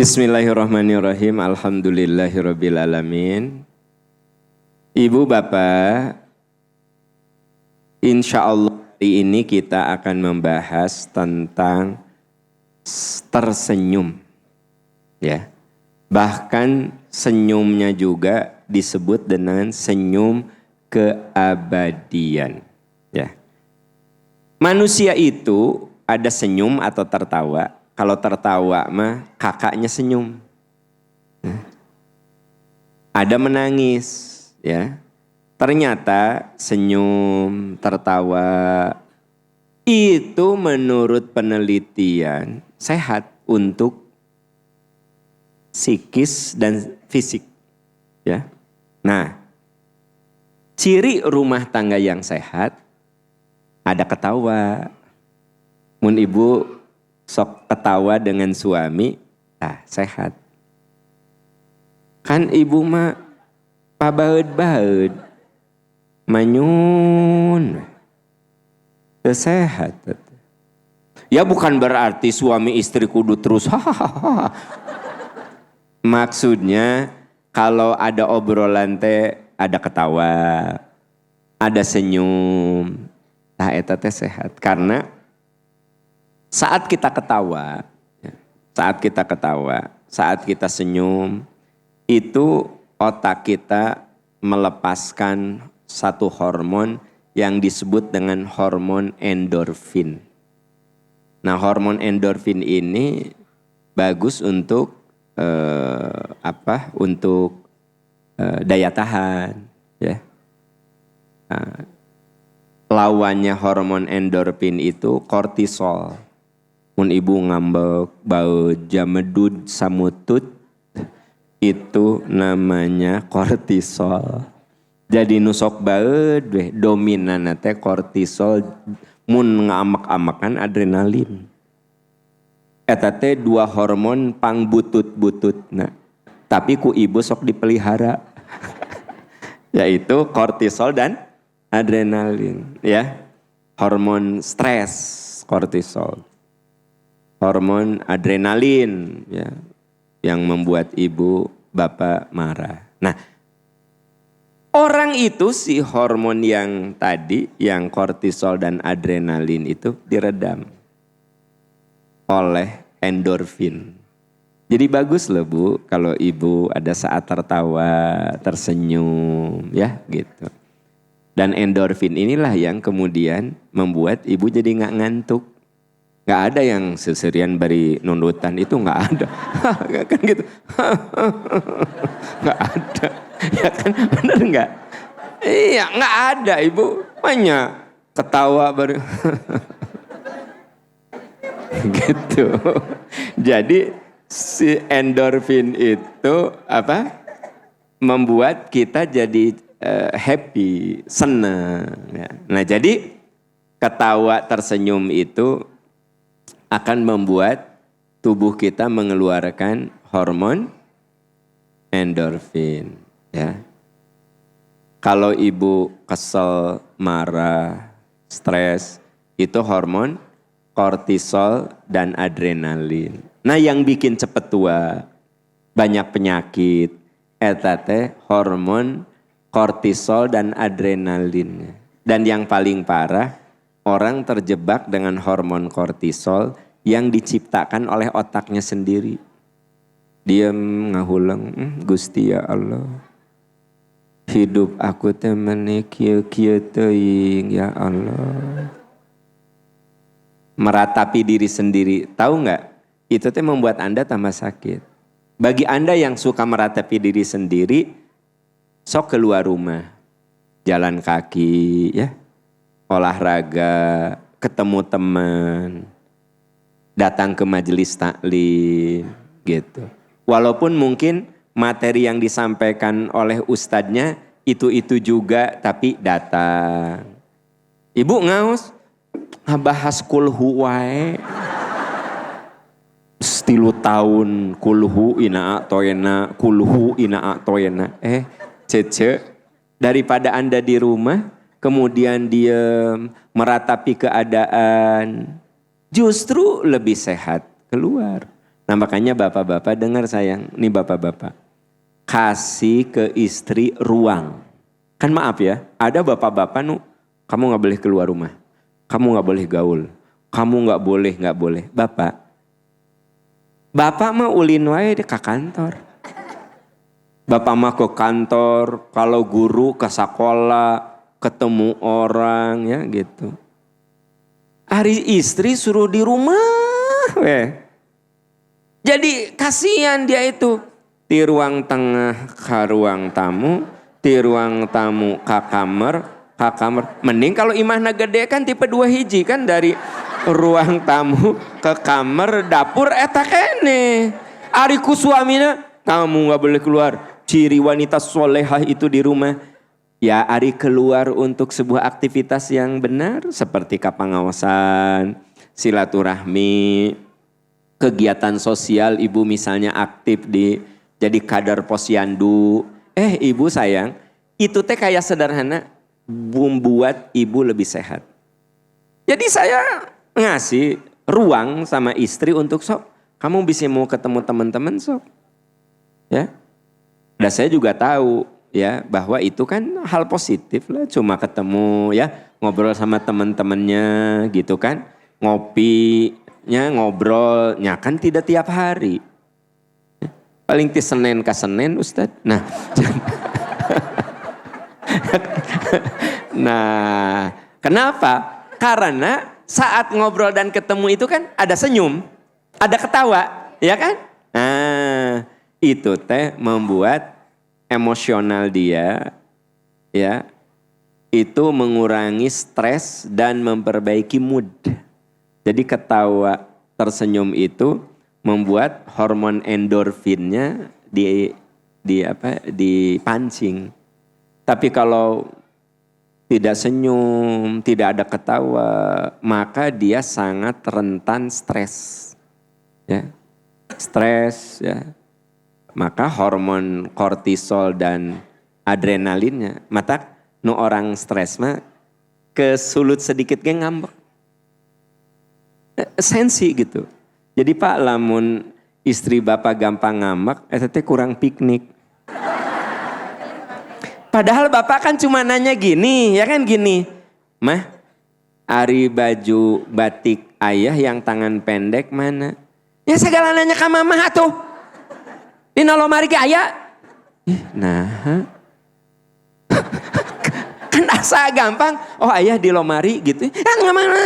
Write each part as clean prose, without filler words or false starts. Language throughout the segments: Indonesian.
Bismillahirrahmanirrahim. Alhamdulillahirrabbilalamin. Ibu bapak, insya Allah hari ini kita akan membahas tentang tersenyum. Ya, bahkan senyumnya juga disebut dengan senyum keabadian. Ya, manusia itu ada senyum atau tertawa. Kalau tertawa mah kakaknya senyum. Ada menangis, ya. Ternyata senyum, tertawa itu menurut penelitian sehat untuk psikis dan fisik, ya. Nah, ciri rumah tangga yang sehat ada ketawa. Mun ibu sok ketawa dengan suami, sehat. Kan ibu mah pabaeud-baeud, manyun, sehat. Ya bukan berarti suami istri kudu terus hahaha. Maksudnya kalau ada obrolan teh ada ketawa, ada senyum, eta teh sehat. Karena saat kita ketawa, saat kita senyum, itu otak kita melepaskan satu hormon yang disebut dengan hormon endorfin. Nah, hormon endorfin ini bagus untuk daya tahan, ya. Lawannya hormon endorfin itu kortisol. Mun ibu ngambek, bau jamedud, samutut, itu namanya kortisol. Jadi nusok baeud weh, dominan teh kortisol, mun ngamak-amakan adrenalin. Eta teh dua hormon pang butut-bututna. Tapi ku ibu sok dipelihara. Yaitu kortisol dan adrenalin, ya. Hormon stres, kortisol. Hormon adrenalin, ya, yang membuat ibu bapak marah. Nah, orang itu si hormon yang tadi, yang kortisol dan adrenalin itu diredam oleh endorfin. Jadi bagus loh Bu, kalau ibu ada saat tertawa, tersenyum, ya gitu. Dan endorfin inilah yang kemudian membuat ibu jadi nggak ngantuk. Gak ada yang seserian bari nunutan, itu gak ada. Kan gitu. Gak ada. Ya kan, benar gak? Iya, gak ada ibu. Banyak ketawa baru. Gitu. Jadi si endorfin itu membuat kita jadi happy, senang. Nah jadi ketawa tersenyum itu akan membuat tubuh kita mengeluarkan hormon endorfin, ya. Kalau ibu kesel, marah, stres, itu hormon kortisol dan adrenalin. Nah, yang bikin cepet tua, banyak penyakit, eta teh hormon kortisol dan adrenalin. Dan yang paling parah, orang terjebak dengan hormon kortisol yang diciptakan oleh otaknya sendiri. Diam ngahulang, Gusti ya Allah. Hidup aku teh meni kieu-kieu teuing ya Allah. Meratapi diri sendiri, tahu nggak? Itu teh membuat Anda tambah sakit. Bagi Anda yang suka meratapi diri sendiri, sok keluar rumah, jalan kaki, ya. Olahraga, ketemu teman, datang ke majelis taklim, gitu. Walaupun mungkin materi yang disampaikan oleh ustadznya itu juga, tapi datang. Ibu ngaos, ngabahas kulhu wae. 3 tahun kulhu ina atoyena, kulhu ina atoyena. Cece, daripada Anda di rumah, kemudian dia meratapi keadaan, justru lebih sehat keluar. Nah makanya bapak-bapak dengar sayang, nih bapak-bapak. Kasih ke istri ruang. Kan maaf ya, ada bapak-bapak kamu gak boleh keluar rumah. Kamu gak boleh gaul. Kamu gak boleh. Bapak mah ulin wae ke kantor. Bapak mah ke kantor, kalau guru ke sekolah, ketemu orang ya gitu. Hari istri suruh di rumah weh. Jadi kasihan dia itu. Di ruang tengah ke ruang tamu, di ruang tamu ke kamar. Mending kalau imahna gede kan tipe 2 hiji kan dari ruang tamu ke kamar dapur eta kene. Ari ku suamina kamu gak boleh keluar. Ciri wanita solehah itu di rumah. Ya ari keluar untuk sebuah aktivitas yang benar seperti kapangaosan, silaturahmi, kegiatan sosial. Ibu misalnya aktif jadi kader posyandu. Ibu sayang, itu teh kayak sederhana membuat ibu lebih sehat. Jadi saya ngasih ruang sama istri untuk sok kamu bisa mau ketemu teman-teman sok. Ya. Dan saya juga tahu ya bahwa itu kan hal positif lah, cuma ketemu ya, ngobrol sama teman-temannya gitu kan. Ngopinya, ngobrolnya kan tidak tiap hari. Paling ti Senin ke Senin Ustadz. Nah, kenapa? Karena saat ngobrol dan ketemu itu kan ada senyum, ada ketawa, ya kan? Nah, itu teh membuat emosional dia, ya, itu mengurangi stres dan memperbaiki mood. Jadi ketawa, tersenyum itu membuat hormon endorfinnya dipancing. Tapi kalau tidak senyum, tidak ada ketawa, maka dia sangat rentan stres. Ya. Stres ya. Maka hormon kortisol dan adrenalinnya, mata orang stres mah kesulut sedikit ge ngambek. Sensi gitu. Jadi Pak lamun istri bapak gampang ngambek, teh kurang piknik. Padahal bapak kan cuma nanya gini, ya kan gini. Mah, ari baju batik ayah yang tangan pendek mana? Ya segala nanya ke mama atuh. Di lomari ke ayah. Nah, kan asa gampang. Oh ayah di lomari gitu. Ah nggak mana?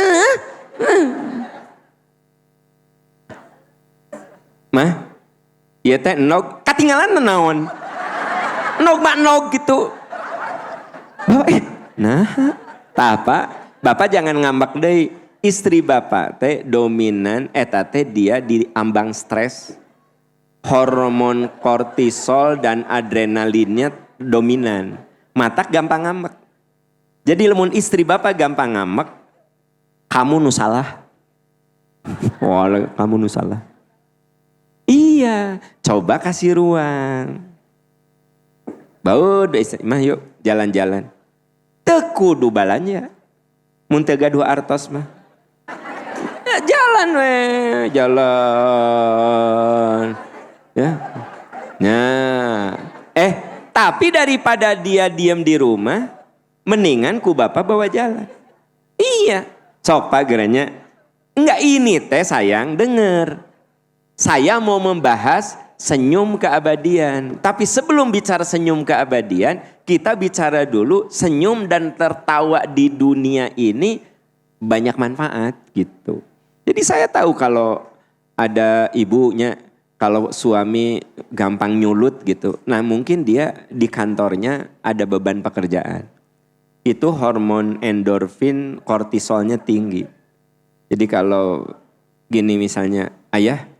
Mah, iya teh nog ketinggalan naon. Nog gitu. Bapak, nah, bapak jangan ngambak deh. Istri bapak teh dominan, eta teh dia di ambang stres. Hormon kortisol dan adrenalinnya dominan. Matak gampang ngambek. Jadi lamun istri bapak gampang ngambek, kamu nu salah. Wah, kamu nu salah. Iya, coba kasih ruang. Baud mah yuk jalan-jalan. Tekudu balanya. Mun teu gaduh artos mah. Ya, jalan jalan. Ya. Nah, tapi daripada dia diam di rumah, mendingan ku bapak bawa jalan. Iya, sok Pak geranya. Enggak ini teh sayang denger. Saya mau membahas senyum keabadian. Tapi sebelum bicara senyum keabadian, kita bicara dulu senyum dan tertawa di dunia ini banyak manfaat gitu. Jadi saya tahu kalau ada ibunya, kalau suami gampang nyulut gitu. Nah mungkin dia di kantornya ada beban pekerjaan. Itu hormon endorfin, kortisolnya tinggi. Jadi kalau gini misalnya, ayah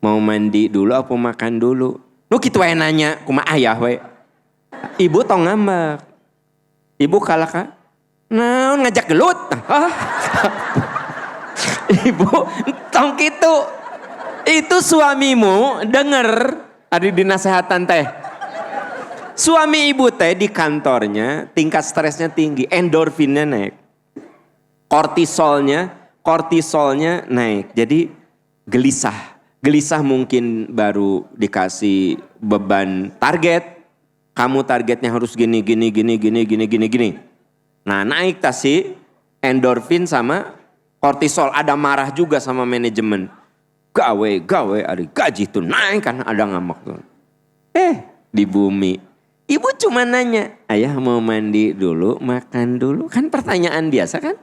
mau mandi dulu apa makan dulu? Lu gitu wae nanya, kumaha ayah we. Ibu tong ngambek. Ibu kalah ka? Naon ngajak gelut? Ibu tong kitu. Itu suamimu denger ada dinasehatan teh. Suami ibu teh di kantornya tingkat stresnya tinggi, endorfinnya naik. Kortisolnya naik. Jadi gelisah. Gelisah mungkin baru dikasih beban target. Kamu targetnya harus gini. Nah naik si endorfin sama kortisol. Ada marah juga sama manajemen. Gawe, ada gaji tuh naik karena ada ngambek tuh. Di bumi. Ibu cuma nanya, ayah mau mandi dulu, makan dulu. Kan pertanyaan biasa kan?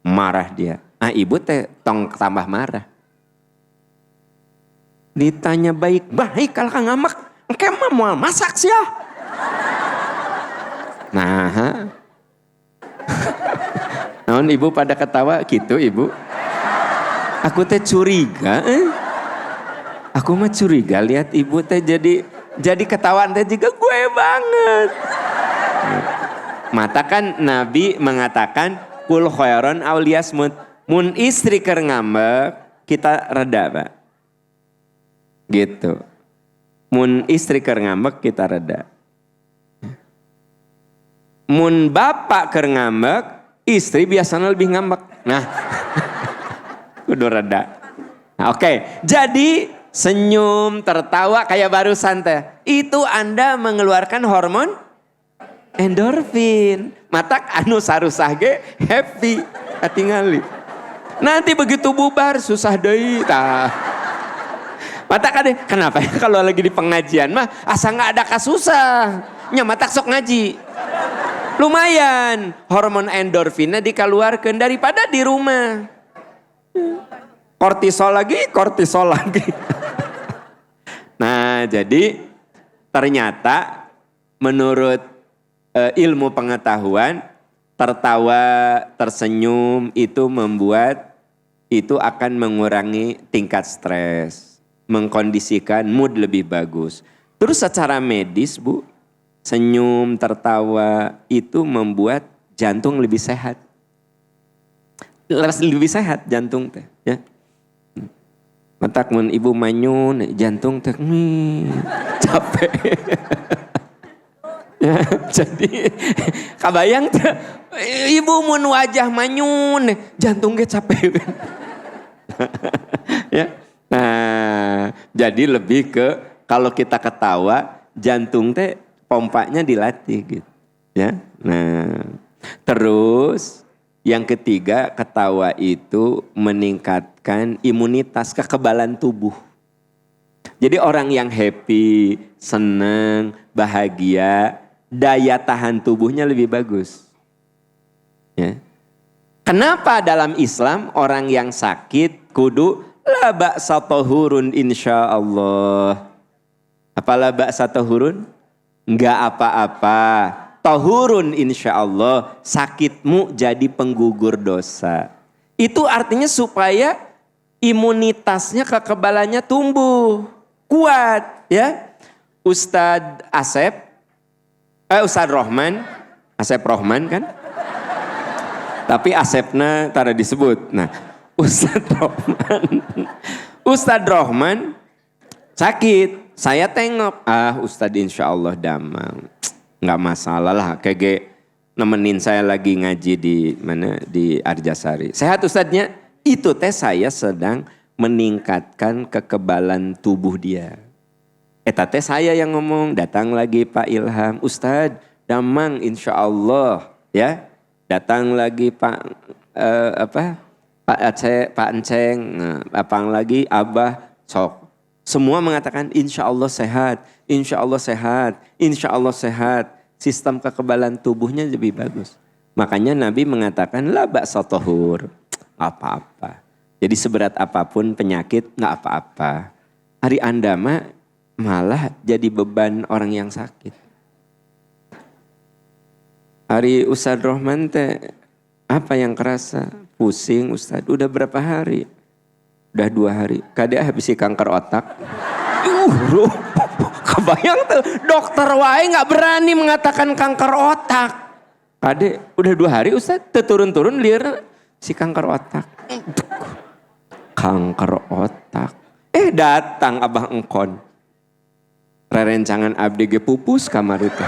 Marah dia. Ibu tong tambah marah. Ditanya baik-baik kalau kan ngambek. Engke mah mau masak sih ya. Nah. Naon ibu pada ketawa gitu ibu. Aku curiga. Aku mah curiga lihat ibu jadi ketawaan juga gue banget. Mata kan Nabi mengatakan kul khairon auliyasmut. Mun istri keur ngambek kita reda Pak. Gitu. Mun istri keur ngambek kita reda. Mun bapak keur ngambek, istri biasanya lebih ngambek. Nah. Kudu reda. Nah, oke. Jadi senyum, tertawa kayak barusan teh. Itu Anda mengeluarkan hormon endorfin. Matak anu sarusah ge happy katingali. Nanti begitu bubar susah deui tah. Matak ade kenapa ya kalau lagi di pengajian mah asa enggak ada kasusah. Nya matak sok ngaji. Lumayan hormon endorfinnya dikeluarkan daripada di rumah. Kortisol lagi. Nah, jadi ternyata menurut ilmu pengetahuan tertawa, tersenyum itu membuat itu akan mengurangi tingkat stres, mengkondisikan mood lebih bagus. Terus secara medis, Bu, senyum, tertawa itu membuat jantung lebih sehat. Lebih sehat jantung teh, ya. Matak mun ibu manyun jantung teh capek. Ya, jadi kabayang teh ibu mun wajah manyun jantung ge capek. Ya. Nah, jadi lebih ke kalau kita ketawa jantung teh pompanya dilatih gitu. Ya. Nah, terus yang ketiga, ketawa itu meningkatkan imunitas, kekebalan tubuh. Jadi orang yang happy, senang, bahagia, daya tahan tubuhnya lebih bagus. Ya. Kenapa dalam Islam orang yang sakit kudu la ba'sa tahurun insyaallah. Apa la ba'sa tahurun? Enggak apa-apa. Tahurun insyaallah, sakitmu jadi penggugur dosa. Itu artinya supaya imunitasnya, kekebalannya tumbuh, kuat, ya. Ustadz Asep Rohman kan? Tapi Asepna tara disebut. Nah, Ustadz Rohman sakit, saya tengok, Ustadz insyaallah damang. Nggak masalah lah, kayak nemenin saya lagi ngaji di Arjasari. Sehat Ustadznya? Itu teh saya sedang meningkatkan kekebalan tubuh dia. Eta teh saya yang ngomong, datang lagi Pak Ilham, Ustadz damang insya Allah ya. Datang lagi Pak Enceng, datang lagi Abah sok. Semua mengatakan insya Allah sehat, insya Allah sehat, insya Allah sehat. Sistem kekebalan tubuhnya lebih bagus. Makanya Nabi mengatakan la ba'sa tahur, apa-apa. Jadi seberat apapun penyakit nggak apa-apa. Hari Anda malah jadi beban orang yang sakit. Hari Ustadz Rohman teh apa yang kerasa? Pusing Ustadz, udah berapa hari? Udah 2 hari. Kadek habis kanker otak. Kebayang tuh dokter wae nggak berani mengatakan kanker otak. Kadek udah 2 hari Ustadz, turun-turun liar si kanker otak. Kanker otak. Datang Abah Engkon. Rerencangan abdi ge pupus kamar itu.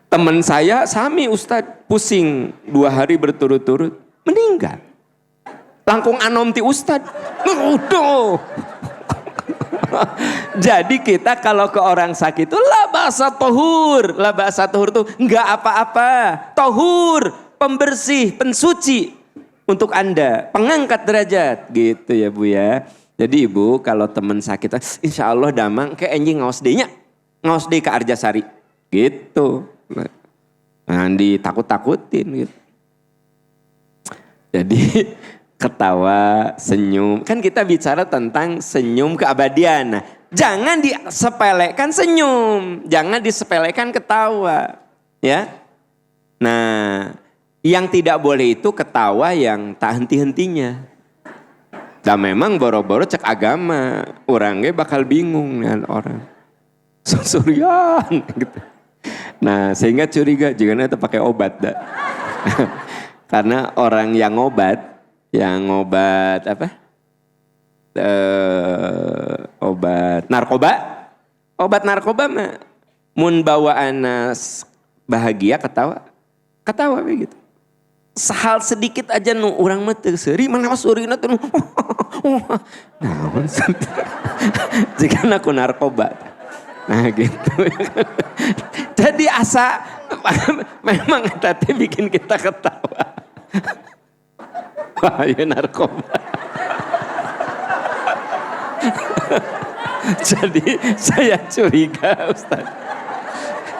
Teman saya sami Ustadz pusing 2 hari berturut-turut meninggal. Langkung anom ti ustad. Udah. Jadi kita kalau ke orang sakit itu la ba'sa tohur. La ba'sa tohur tuh enggak apa-apa. Tohur, pembersih, pensuci untuk Anda. Pengangkat derajat gitu ya Bu ya. Jadi Ibu kalau teman sakit, insya Allah damang ke enjing ngaos denya. Ngaos deh ke Arjasari. Gitu. Nah ditakut-takutin gitu. Jadi ketawa, senyum. Kan kita bicara tentang senyum keabadian. Nah, jangan disepelekan senyum. Jangan disepelekan ketawa. Ya. Nah, yang tidak boleh itu ketawa yang tak henti-hentinya. Dan memang boro-boro cek agama. Orangnya bakal bingung dengan orang. Susurian gitu. Nah, sehingga curiga jika itu pakai obat dah. Karena orang yang obat apa? Obat narkoba mah mun bawa anas bahagia ketawa begitu. Sehal sedikit aja nu urang mah teu seuri mana surina teh. Naon jika aku narkoba. Nah gitu. Jadi asa memang tadi bikin kita ketawa. Wah ya narkoba. Jadi saya curiga Ustaz.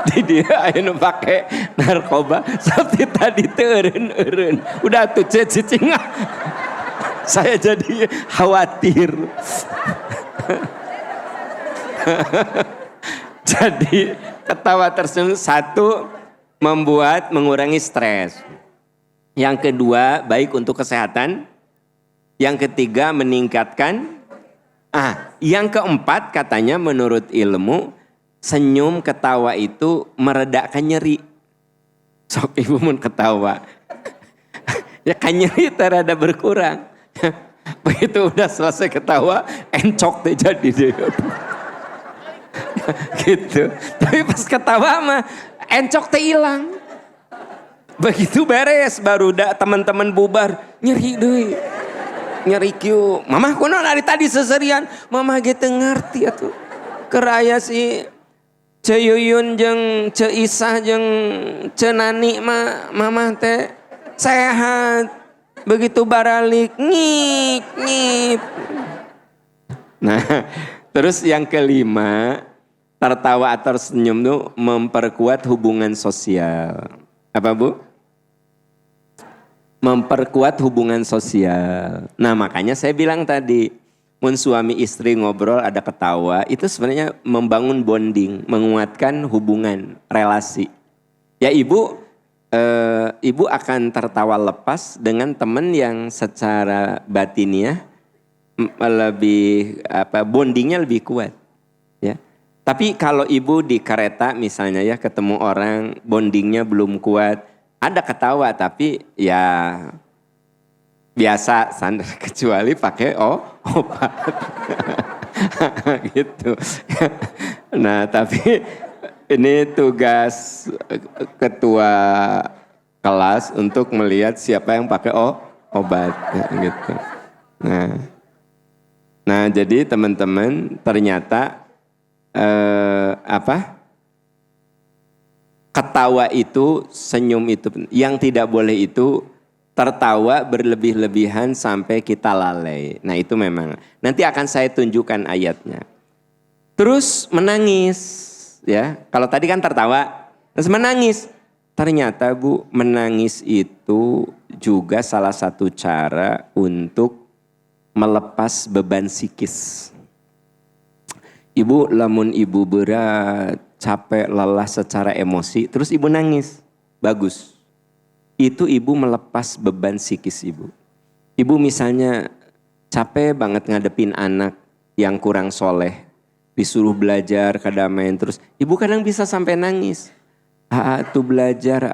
Di dia aya nu pake narkoba seperti tadi teu eureun. Udah tuh cicing. Saya jadi khawatir. Jadi ketawa tersenyum satu mengurangi stres. Yang kedua baik untuk kesehatan. Yang ketiga meningkatkan. Yang keempat katanya menurut ilmu senyum ketawa itu meredakan nyeri. Sok ibu mun ketawa. Ya kan nyeri terada berkurang. Begitu udah selesai ketawa encok deh jadi deh. Gitu. Tapi pas ketawa mah encok teh hilang. Begitu beres baru teman-teman bubar nyeri deui. Nyeri kieu. Mamah kunaon ari tadi seserian? Mamah ge teu ngarti atuh. Keraya si Ce Yuyun jeung Ce Isah jeung Ce Nani mah mamah teh sehat. Begitu baralik ngip. Nah, terus yang kelima, tertawa atau senyum itu memperkuat hubungan sosial. Apa Bu? Memperkuat hubungan sosial. Nah makanya saya bilang tadi, mun suami istri ngobrol ada ketawa, itu sebenarnya membangun bonding, menguatkan hubungan, relasi. Ya Ibu akan tertawa lepas dengan teman yang secara batiniah lebih bondingnya lebih kuat. Ya. Tapi kalau Ibu di kereta misalnya ya ketemu orang bondingnya belum kuat, ada ketawa tapi ya biasa sandar kecuali pakai obat. Gitu. Nah, tapi ini tugas ketua kelas untuk melihat siapa yang pakai obat gitu. Nah, jadi teman-teman ternyata ketawa itu, senyum itu, yang tidak boleh itu tertawa berlebih-lebihan sampai kita lalai. Nah itu memang, nanti akan saya tunjukkan ayatnya. Terus menangis, ya. Kalau tadi kan tertawa, terus menangis. Ternyata Bu, menangis itu juga salah satu cara untuk melepas beban psikis. Ibu, lamun ibu berat, capek, lelah secara emosi, terus ibu nangis, bagus. Itu ibu melepas beban psikis ibu. Ibu misalnya capek banget ngadepin anak yang kurang soleh, disuruh belajar kedamaian terus, ibu kadang bisa sampai nangis. Tuh belajar,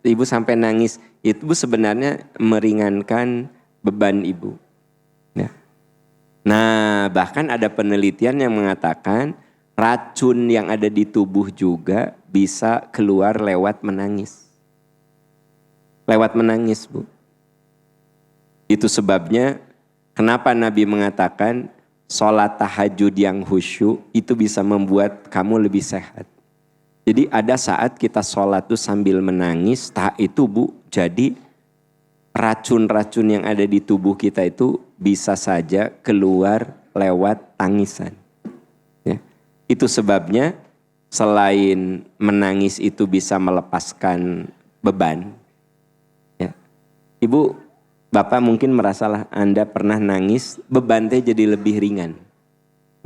ibu sampai nangis. Itu sebenarnya meringankan beban ibu. Ya. Nah bahkan ada penelitian yang mengatakan racun yang ada di tubuh juga bisa keluar lewat menangis. Lewat menangis Bu. Itu sebabnya kenapa Nabi mengatakan sholat tahajud yang khusyuk itu bisa membuat kamu lebih sehat. Jadi ada saat kita sholat tuh sambil menangis, itu Bu, jadi racun-racun yang ada di tubuh kita itu bisa saja keluar lewat tangisan. Ya. Itu sebabnya selain menangis itu bisa melepaskan beban. Ya. Ibu, Bapak mungkin merasalah Anda pernah nangis, bebannya jadi lebih ringan.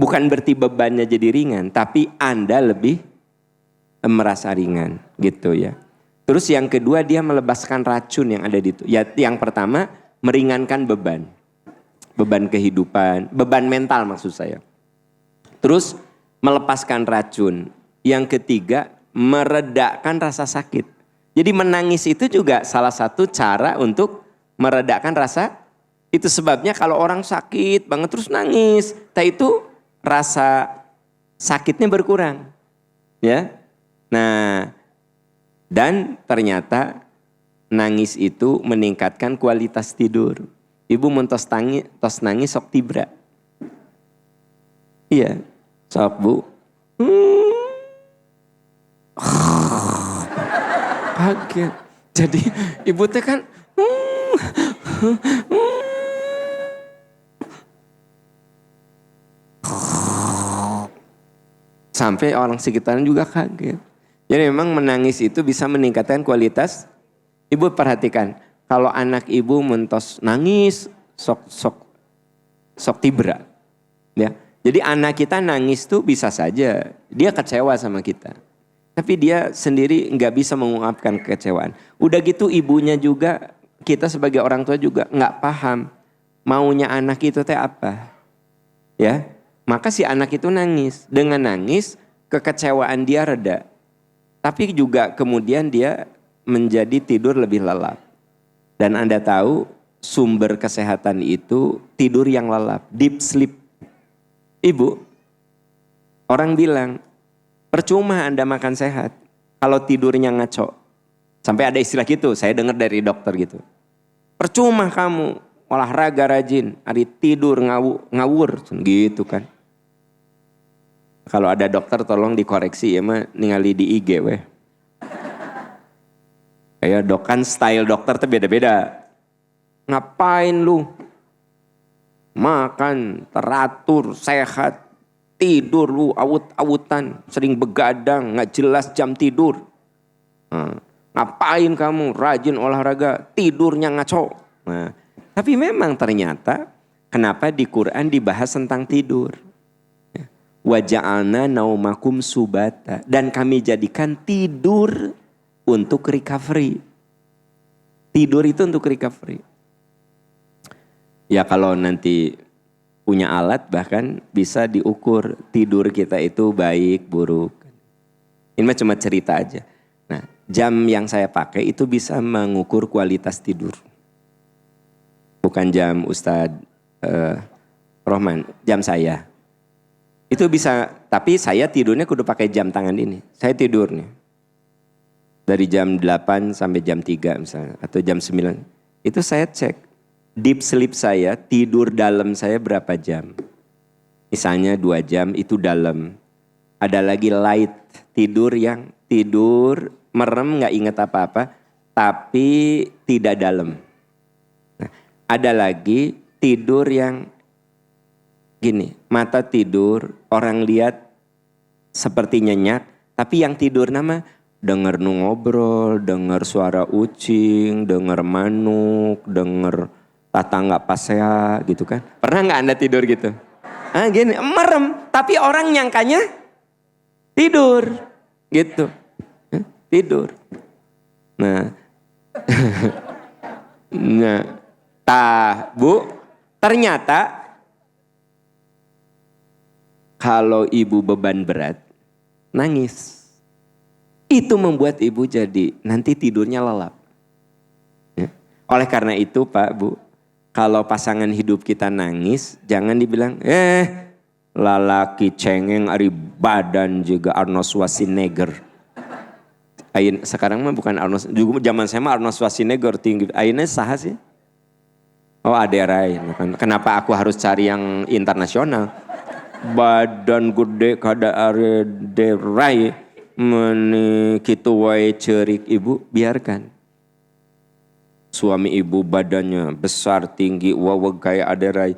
Bukan berarti bebannya jadi ringan, tapi Anda lebih merasa ringan gitu ya. Terus yang kedua dia melepaskan racun yang ada di itu. Ya, yang pertama meringankan beban. Beban kehidupan, beban mental maksud saya. Terus melepaskan racun. Yang ketiga meredakan rasa sakit. Jadi menangis itu juga salah satu cara untuk meredakan rasa. Itu sebabnya kalau orang sakit banget terus nangis, itu rasa sakitnya berkurang. Ya. Nah, dan ternyata nangis itu meningkatkan kualitas tidur. Ibu mentos nangis sok tibra. Iya, sok Bu. Kaget. Jadi ibu teh kan sampai orang sekitarnya juga kaget. Jadi memang menangis itu bisa meningkatkan kualitas. Ibu perhatikan, kalau anak ibu mentos nangis, sok tibra. Ya. Jadi anak kita nangis tuh bisa saja, dia kecewa sama kita. Tapi dia sendiri nggak bisa mengungkapkan kekecewaan. Udah gitu ibunya juga, kita sebagai orang tua juga nggak paham maunya anak itu teh apa. Ya, maka si anak itu nangis. Dengan nangis, kekecewaan dia reda. Tapi juga kemudian dia menjadi tidur lebih lelap. Dan Anda tahu sumber kesehatan itu tidur yang lelap, deep sleep. Ibu, orang bilang percuma Anda makan sehat kalau tidurnya ngaco. Sampai ada istilah gitu, saya dengar dari dokter gitu. Percuma kamu olahraga rajin, hari tidur ngawur gitu kan. Kalau ada dokter tolong dikoreksi ya mah ningali di IG weh. Kayak dok kan style dokter tuh beda-beda. Ngapain lu? Makan teratur, sehat, tidur lu awut-awutan, sering begadang, nggak jelas jam tidur. Ngapain kamu rajin olahraga, tidurnya ngaco. Nah, tapi memang ternyata kenapa di Quran dibahas tentang tidur? Waja'alna naumakum subata. Dan kami jadikan tidur untuk recovery. Tidur itu untuk recovery. Ya kalau nanti punya alat bahkan bisa diukur tidur kita itu baik, buruk. Ini mah cuma cerita aja. Nah, jam yang saya pakai itu bisa mengukur kualitas tidur. Bukan jam Ustadz Rohman, jam saya. Itu bisa, tapi saya tidurnya kudu pakai jam tangan ini. Saya tidur nih. Dari jam 8 sampai jam 3 misalnya. Atau jam 9. Itu saya cek. Deep sleep saya, tidur dalam saya berapa jam. Misalnya 2 jam itu dalam. Ada lagi light, tidur yang tidur, merem gak ingat apa-apa. Tapi tidak dalam. Nah, ada lagi tidur yang gini, mata tidur, orang lihat seperti nyenyak, tapi yang tidur nama denger nu ngobrol, denger suara ucing, denger manuk, denger tatangga pasea gitu kan. Pernah gak Anda tidur gitu? Gini, merem, tapi orang nyangkanya tidur gitu. Tidur. Nah, Bu, ternyata kalau ibu beban berat, nangis. Itu membuat ibu jadi nanti tidurnya lelap. Ya. Oleh karena itu Pak, Bu, kalau pasangan hidup kita nangis, jangan dibilang, lalaki cengeng ari badan juga Arnold Schwarzenegger. Sekarang mah bukan Arnold, juga zaman saya mah Arnold Schwarzenegger tinggi. Ayeuna saha sih? Oh aderai, kenapa aku harus cari yang internasional? Badan gede kada aderai, meni kitu wae cerik ibu, biarkan. Suami ibu badannya besar tinggi, waweg kayak aderai.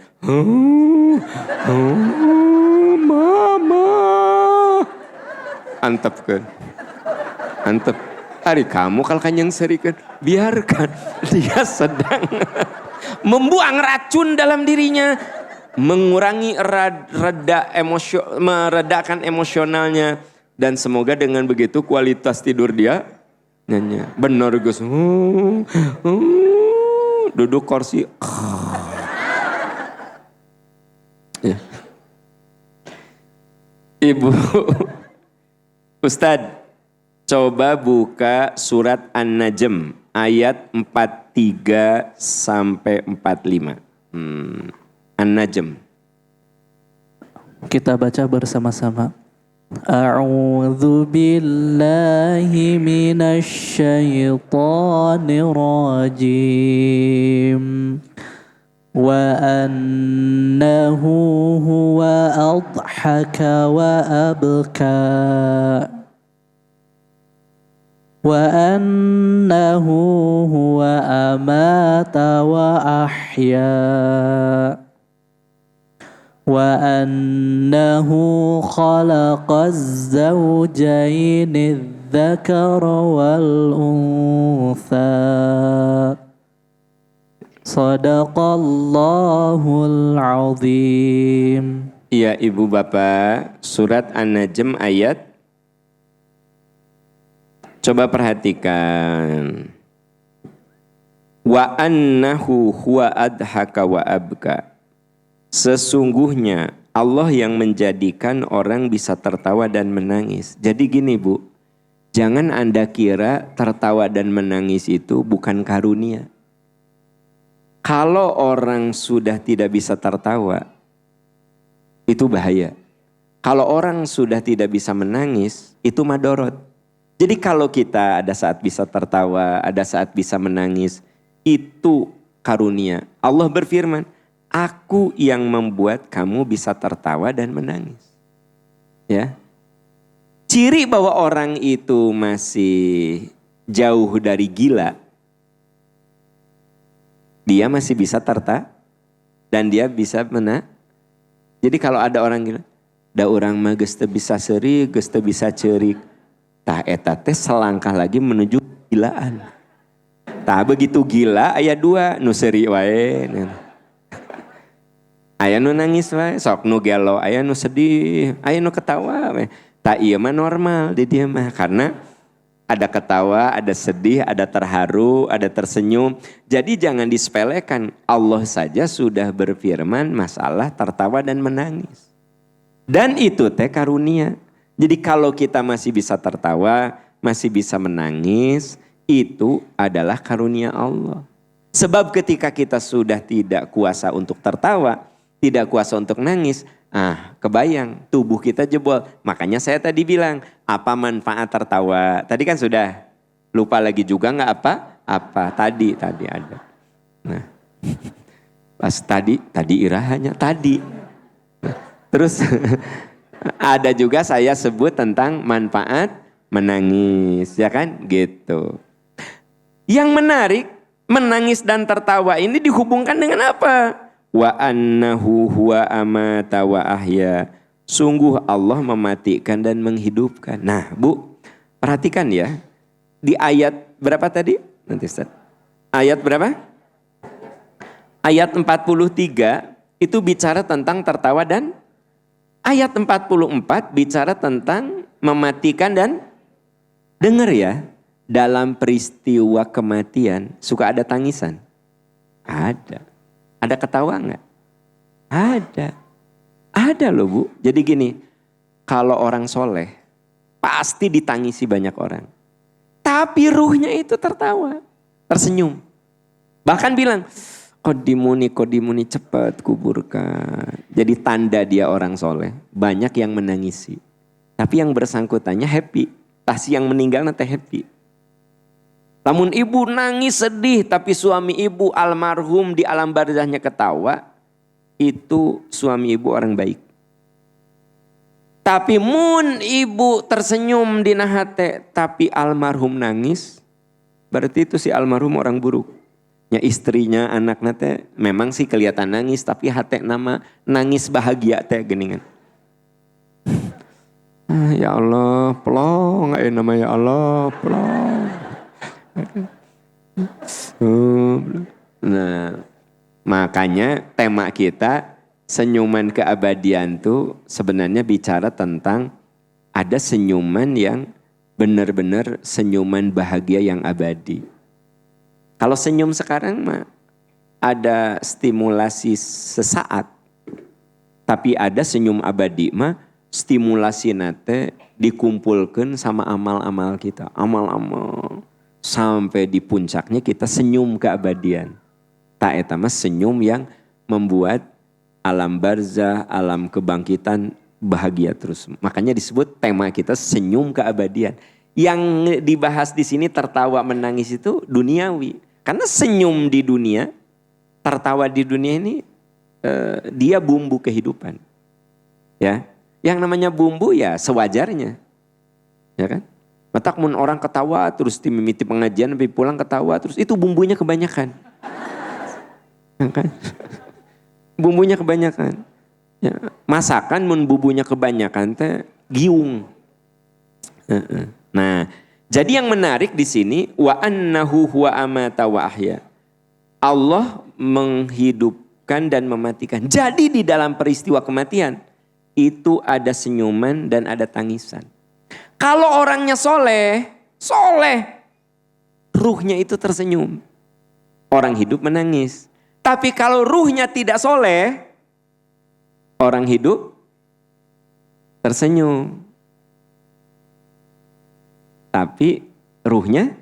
Mama, antep kan, antep. Hari kamu kalau kanyang serikan, biarkan dia sedang membuang racun dalam dirinya, mengurangi meredakan emosionalnya, dan semoga dengan begitu kualitas tidur dia nyanyi. Benar Gus, duduk kursi, ya. Ibu, Ustadz, coba buka surat An-Najm ayat 43 sampai 45. An-Najm. Kita baca bersama-sama. A'udzu billahi minasy syaithanir rajim. Wa annahu huwa adhaka wa abka. وأنه هو أمات وأحيا وأنه خلق الزوجين الذكر والأنثى صدق الله العظيم. Iya ibu bapak, surat An-Najm ayat, coba perhatikan. Wa annahu huwa adhaka wa abka. Sesungguhnya Allah yang menjadikan orang bisa tertawa dan menangis. Jadi gini Bu, jangan Anda kira tertawa dan menangis itu bukan karunia. Kalau orang sudah tidak bisa tertawa, itu bahaya. Kalau orang sudah tidak bisa menangis, itu madorot. Jadi kalau kita ada saat bisa tertawa, ada saat bisa menangis, itu karunia. Allah berfirman, aku yang membuat kamu bisa tertawa dan menangis. Ya. Ciri bahwa orang itu masih jauh dari gila, dia masih bisa tertawa dan dia bisa menang. Jadi kalau ada orang gila, da orang mah geus teu bisa seurik, geus teu bisa ceurik. Tah eta teh selangkah lagi menuju gilaan. Tah begitu gila aya dua, nu seuri wae. Aya nu nangis wae, sok nu gelo, aya nu sedih, aya nu ketawa wae. Tah ieu mah normal di dieu mah karena ada ketawa, ada sedih, ada terharu, ada tersenyum. Jadi jangan disepelekan. Allah saja sudah berfirman masalah tertawa dan menangis. Dan itu teh karunia. Jadi kalau kita masih bisa tertawa, masih bisa menangis, itu adalah karunia Allah. Sebab ketika kita sudah tidak kuasa untuk tertawa, tidak kuasa untuk nangis, kebayang tubuh kita jebol. Makanya saya tadi bilang, apa manfaat tertawa? Tadi kan sudah, lupa lagi juga nggak apa? Tadi ada. Nah, pas tadi irahanya tadi. Nah, terus ada juga saya sebut tentang manfaat menangis, ya kan? Gitu. Yang menarik, menangis dan tertawa ini dihubungkan dengan apa? Wa annahu huwa amata wa ahya. Sungguh Allah mematikan dan menghidupkan. Nah, Bu, perhatikan ya. Di ayat berapa tadi? Nanti Ustaz. Ayat berapa? Ayat 43 itu bicara tentang tertawa dan ayat 44 bicara tentang mematikan dan dengar ya, dalam peristiwa kematian suka ada tangisan? Ada. Ada ketawa enggak? Ada loh Bu. Jadi gini, kalau orang soleh pasti ditangisi banyak orang. Tapi ruhnya itu tertawa, tersenyum. Bahkan bilang, Kodimuni cepat kuburkan. Jadi tanda dia orang soleh. Banyak yang menangisi. Tapi yang bersangkutannya happy. Tas yang meninggal nanti happy. Lamun ibu nangis sedih tapi suami ibu almarhum di alam barzahnya ketawa, itu suami ibu orang baik. Tapi mun ibu tersenyum di nahate tapi almarhum nangis, berarti itu si almarhum orang buruk. Ya istrinya, anak nate memang sih kelihatan nangis tapi hati nama nangis bahagia teh geningan. Ya Allah, plong nama ya Allah, plong. Nah, makanya tema kita senyuman keabadian tuh sebenarnya bicara tentang ada senyuman yang benar-benar senyuman bahagia yang abadi. Kalau senyum sekarang mah ada stimulasi sesaat, tapi ada senyum abadi mah stimulasi nate dikumpulkan sama amal-amal kita, amal-amal. Sampai di puncaknya kita senyum keabadian. Tak eta mah senyum yang membuat alam barzah, alam kebangkitan bahagia terus. Makanya disebut tema kita senyum keabadian. Yang dibahas di sini tertawa menangis itu duniawi. Karena senyum di dunia, tertawa di dunia ini dia bumbu kehidupan. Ya, yang namanya bumbu ya sewajarnya. Ya kan? Matak mun orang ketawa terus mimiti pengajian sampai pulang ketawa terus itu bumbunya kebanyakan. Ya kan? Bumbunya kebanyakan. Ya, masakan mun bumbunya kebanyakan teh giung. Nah, jadi yang menarik di sini wa annahu huwa amata wa ahya. Allah menghidupkan dan mematikan. Jadi di dalam peristiwa kematian itu ada senyuman dan ada tangisan. Kalau orangnya soleh, ruhnya itu tersenyum. Orang hidup menangis. Tapi kalau ruhnya tidak soleh, orang hidup tersenyum. Tapi ruhnya,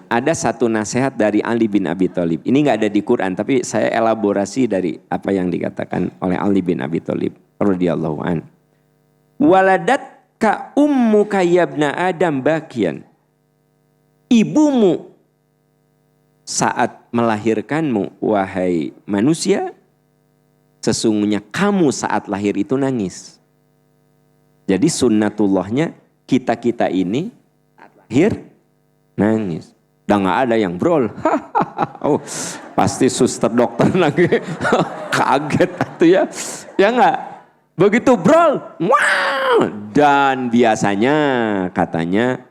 ada satu nasihat dari Ali bin Abi Thalib. Ini gak ada di Quran, tapi saya elaborasi dari apa yang dikatakan oleh Ali bin Abi Thalib radhiyallahu an. Waladat ka ummuka yabna Adam bakian. Ibumu saat melahirkanmu wahai manusia, sesungguhnya kamu saat lahir itu nangis. Jadi sunnatullahnya kita ini saat lahir nangis. Dan gak ada yang brol. Oh, pasti suster dokter lagi kaget tuh ya. Ya enggak? Begitu brol, wow. Dan biasanya katanya,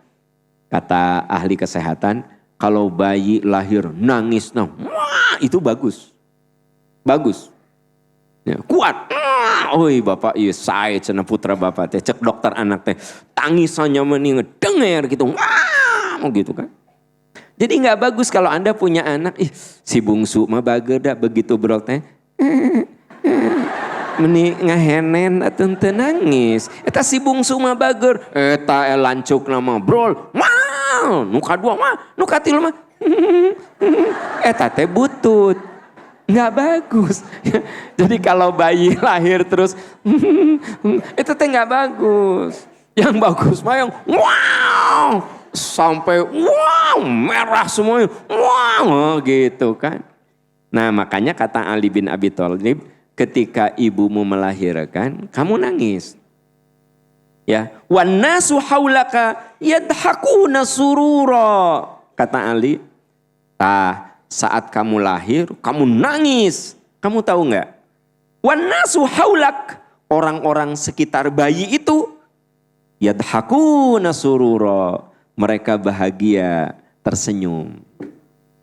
kata ahli kesehatan, kalau bayi lahir nangis, wah, itu bagus. Bagus. Ya, kuat. Oi bapak, iya saya cina putra bapak teh, cek dokter anak teh, tangisannya mending denger gitu, wah, gitu kan. Jadi nggak bagus kalau Anda punya anak, si bungsu mah bager dah begitu brol teh. Meni ngahenen atau nangis. Eta si bungsu mah bager. Eta lancuk nama brol. Wow, nuka dua mah, nuka tilu mah. Eta teh butut. Nggak bagus. Jadi kalau bayi lahir terus, itu teh nggak bagus. Yang bagus mah yang wow, sampai wow merah semuanya, wow gitu kan. Nah makanya kata Ali bin Abi Thalib, ketika ibumu melahirkan, kamu nangis. Ya, wan nasu haulaka yadhakuna surura. Kata Ali, saat kamu lahir, kamu nangis. Kamu tahu nggak? Wan nasu haulak, orang-orang sekitar bayi itu yadhakuna surura. Mereka bahagia, tersenyum.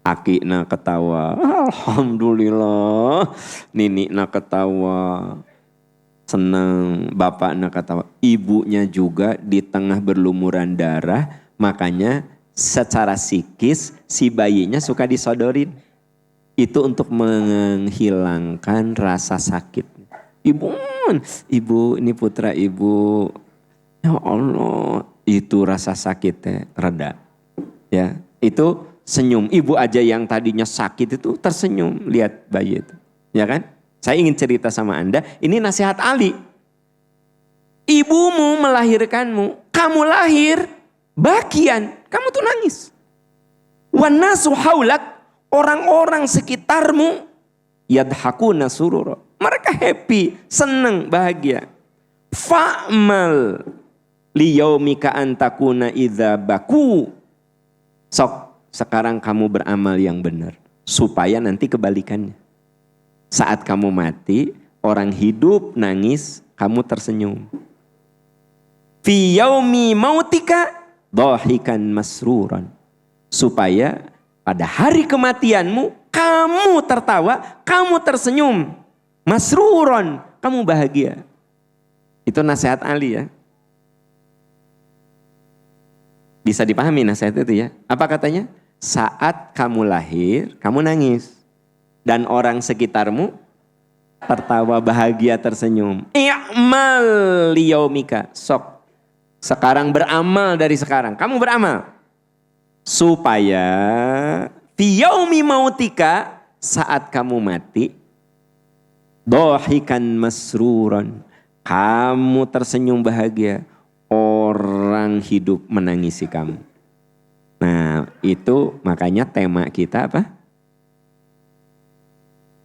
Akina ketawa, alhamdulillah. Ninikna ketawa, senang. Bapakna ketawa. Ibunya juga di tengah berlumuran darah, makanya secara psikis si bayinya suka disodorin. Itu untuk menghilangkan rasa sakit. Ibu ini putra ibu. Ya Allah, itu rasa sakitnya reda. Ya, itu senyum. Ibu aja yang tadinya sakit itu tersenyum lihat bayi itu. Ya kan? Saya ingin cerita sama Anda, ini nasihat Ali. Ibumu melahirkanmu, kamu lahir bagian, kamu tuh nangis. Wan nasu haulak, orang-orang sekitarmu yadhakuna surura. Mereka happy, senang, bahagia. Fa'mal liyaumika antakuna idza baku. Sok, sekarang kamu beramal yang benar supaya nanti kebalikannya. Saat kamu mati, orang hidup nangis, kamu tersenyum. Fi yaumi mautika dhahikan masruran. Supaya pada hari kematianmu kamu tertawa, kamu tersenyum. Masruron, kamu bahagia. Itu nasihat Ali ya. Bisa dipahami nasihat itu ya. Apa katanya? Saat kamu lahir, kamu nangis. Dan orang sekitarmu tertawa, bahagia, tersenyum. I'mal liyaumika. Sok. Sekarang beramal dari sekarang. Kamu beramal. Supaya fi yaumi mautika, saat kamu mati, dhahikan masruran, kamu tersenyum bahagia, orang hidup menangisi kamu. Nah, itu makanya tema kita apa?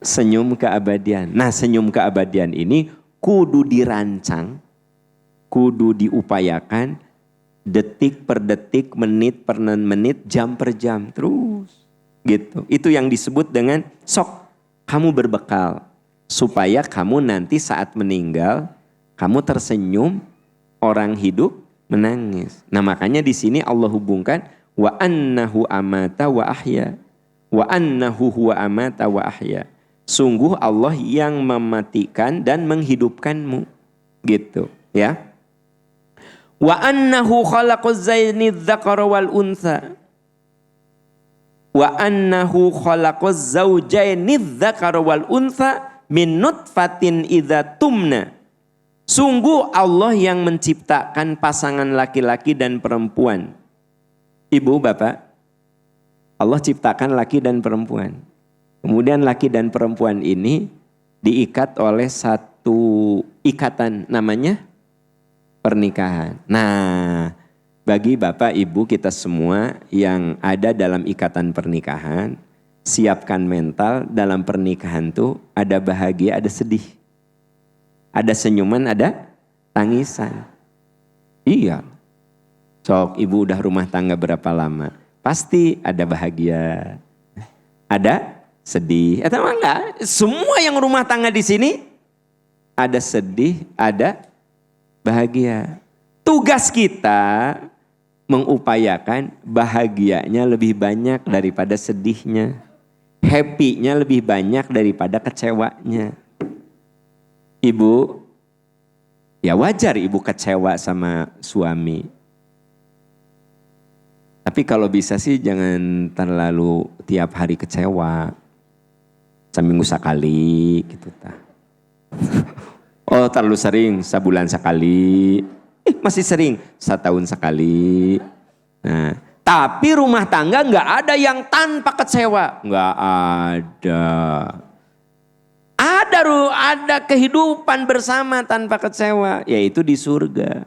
Senyum keabadian. Nah, senyum keabadian ini kudu dirancang, kudu diupayakan detik per detik, menit per menit, jam per jam, terus gitu. Itu yang disebut dengan sok kamu berbekal supaya kamu nanti saat meninggal kamu tersenyum, orang hidup menangis. Nah, makanya di sini Allah hubungkan wa annahu amata wa ahya. Wa annahu huwa amata wa ahya. Sungguh Allah yang mematikan dan menghidupkanmu. Gitu, ya. Wa annahu khalaqaz dzakara wal untha. Wa annahu khalaqaz dzakara wal untha min nutfatin idza tumna. Sungguh Allah yang menciptakan pasangan laki-laki dan perempuan. Ibu, bapak, Allah ciptakan laki dan perempuan. Kemudian laki dan perempuan ini diikat oleh satu ikatan namanya pernikahan. Nah, bagi bapak ibu kita semua yang ada dalam ikatan pernikahan, siapkan mental dalam pernikahan tuh ada bahagia, ada sedih. Ada senyuman, ada tangisan. Iya. Sok ibu udah rumah tangga berapa lama? Pasti ada bahagia. Ada sedih. Atau enggak? Semua yang rumah tangga di sini ada sedih, ada bahagia. Tugas kita mengupayakan bahagianya lebih banyak daripada sedihnya. Happy-nya lebih banyak daripada kecewanya. Ibu, ya wajar ibu kecewa sama suami. Tapi kalau bisa sih jangan terlalu tiap hari kecewa. Seminggu sekali gitu. Oh terlalu sering, sebulan sekali. Masih sering, setahun sekali. Nah, tapi rumah tangga nggak ada yang tanpa kecewa. Nggak ada. Ada kehidupan bersama tanpa kecewa, yaitu di surga.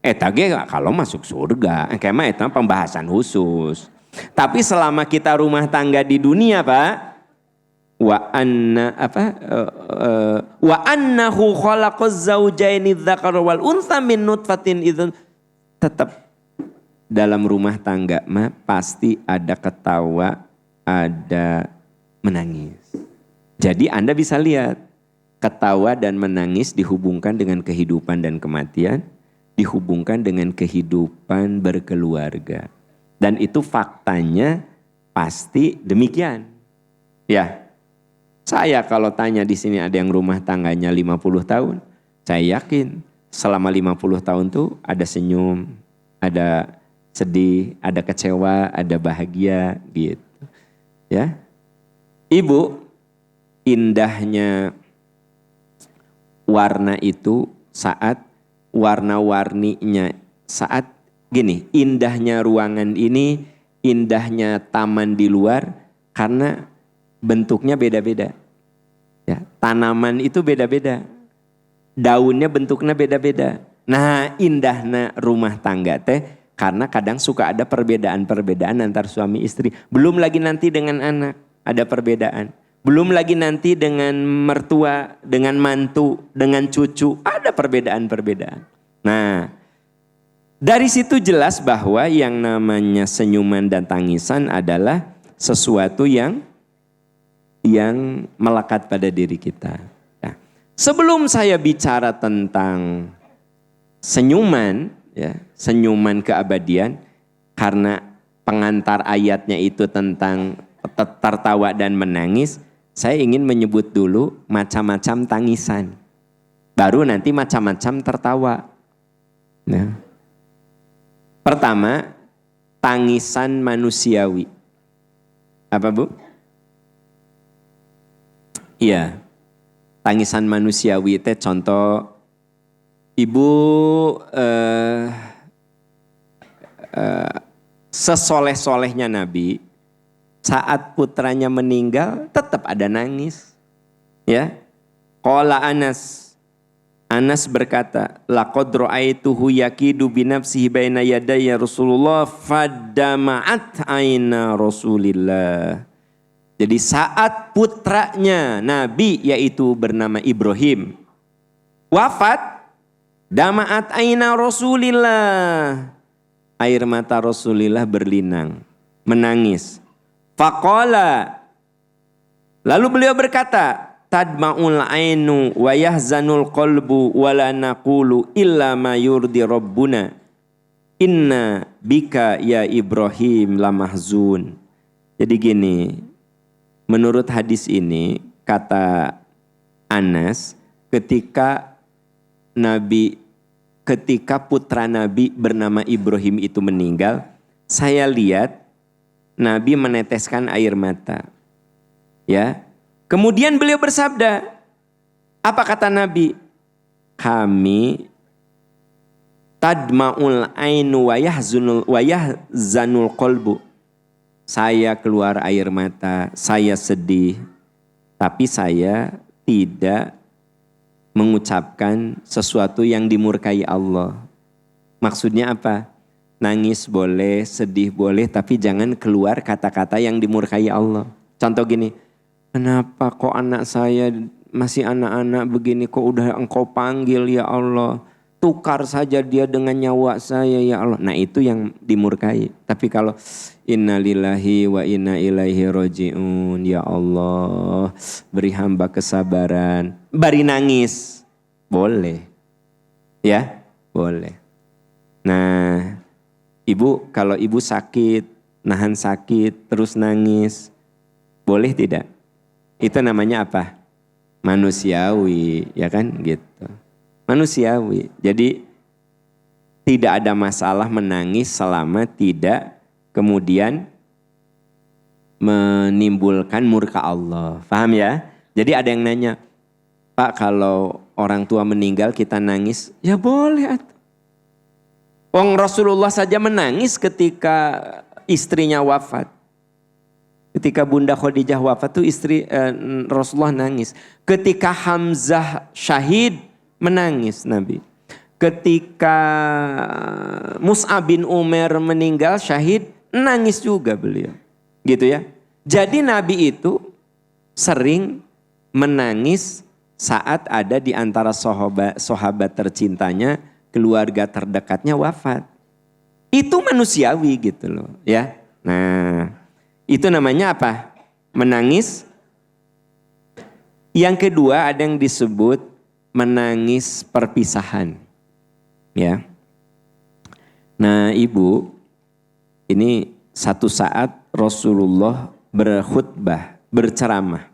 Tage kalau masuk surga, kemah itu pembahasan khusus. Tapi selama kita rumah tangga di dunia, Pak, wa annahu khalaqaz zaujaini dzakara wal untha min nutfatin idzan, tetap dalam rumah tangga mah pasti ada ketawa, ada menangis. Jadi Anda bisa lihat, ketawa dan menangis dihubungkan dengan kehidupan dan kematian, dihubungkan dengan kehidupan berkeluarga. Dan itu faktanya pasti demikian. Ya, saya kalau tanya di sini ada yang rumah tangganya 50 tahun, saya yakin selama 50 tahun tuh ada senyum, ada sedih, ada kecewa, ada bahagia gitu. Ya. Ibu, indahnya warna itu saat warna-warninya, saat gini, indahnya ruangan ini, indahnya taman di luar karena bentuknya beda-beda. Ya, tanaman itu beda-beda. Daunnya bentuknya beda-beda. Nah, indahnya rumah tangga teh Karena kadang suka ada perbedaan-perbedaan antar suami istri. Belum lagi nanti dengan anak ada perbedaan. Belum lagi nanti dengan mertua, dengan mantu, dengan cucu. Ada perbedaan-perbedaan. Nah, dari situ jelas bahwa yang namanya senyuman dan tangisan adalah sesuatu yang melekat pada diri kita. Nah, sebelum saya bicara tentang senyuman, ya, senyuman keabadian, karena pengantar ayatnya itu tentang tertawa dan menangis, saya ingin menyebut dulu macam-macam tangisan. Baru nanti macam-macam tertawa. Nah, pertama, tangisan manusiawi. Apa Bu? Iya, tangisan manusiawi itu contoh ibu sesoleh-solehnya Nabi, saat putranya meninggal tetap ada nangis. Ya, qala Anas berkata, laqad ra'aituhu yakidu binafsihi baina yadayya Rasulullah fadama'at aina Rasulillah. Jadi saat putranya Nabi yaitu bernama Ibrahim wafat, dama'at aina Rasulillah. Air mata Rasulillah berlinang, menangis. Faqala, lalu beliau berkata, tadma'ul ainu wa yahzanul qalbu wa la naqulu illa ma yurdi rabbuna inna bika ya Ibrahim lamahzun. Jadi gini, menurut hadis ini kata Anas, ketika putra Nabi bernama Ibrahim itu meninggal, saya lihat Nabi meneteskan air mata. Ya. Kemudian beliau bersabda, apa kata Nabi? Kami tadma'ul ainu wa yahzanul qalbu. Saya keluar air mata, saya sedih, tapi saya tidak mengucapkan sesuatu yang dimurkai Allah. Maksudnya apa? Nangis boleh, sedih boleh, tapi jangan keluar kata-kata yang dimurkai Allah. Contoh gini, kenapa kok anak saya masih anak-anak begini, kok udah engkau panggil ya Allah. Tukar saja dia dengan nyawa saya ya Allah. Nah itu yang dimurkai. Tapi kalau innalillahi wa inna ilaihi roji'un, ya Allah beri hamba kesabaran. Bari nangis, boleh. Ya, boleh. Nah, ibu, kalau ibu sakit, nahan sakit, terus nangis, boleh tidak? Itu namanya apa? Manusiawi, ya kan gitu. Manusiawi. Jadi tidak ada masalah menangis selama tidak kemudian menimbulkan murka Allah. Paham ya? Jadi ada yang nanya, Pak kalau orang tua meninggal kita nangis, ya boleh. Wong Rasulullah saja menangis ketika istrinya wafat. Ketika Bunda Khadijah wafat tuh Rasulullah nangis. Ketika Hamzah syahid menangis Nabi. Ketika Mus'ab bin Umair meninggal syahid, nangis juga beliau. Gitu ya. Jadi Nabi itu sering menangis saat ada di antara sahabat tercintanya, keluarga terdekatnya wafat. Itu manusiawi gitu loh ya. Nah, itu namanya apa? Menangis. Yang kedua ada yang disebut menangis perpisahan. Ya. Nah, Ibu, ini satu saat Rasulullah berkhutbah, berceramah.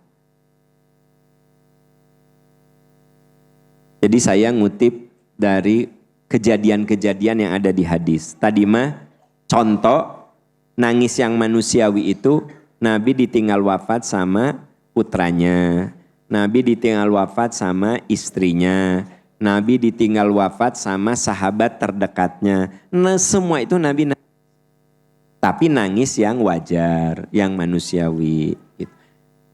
Jadi saya ngutip dari kejadian-kejadian yang ada di hadis. Tadi mah contoh nangis yang manusiawi itu Nabi ditinggal wafat sama putranya. Nabi ditinggal wafat sama istrinya. Nabi ditinggal wafat sama sahabat terdekatnya. Nah, semua itu Nabi nangis. Tapi nangis yang wajar, yang manusiawi. Gitu.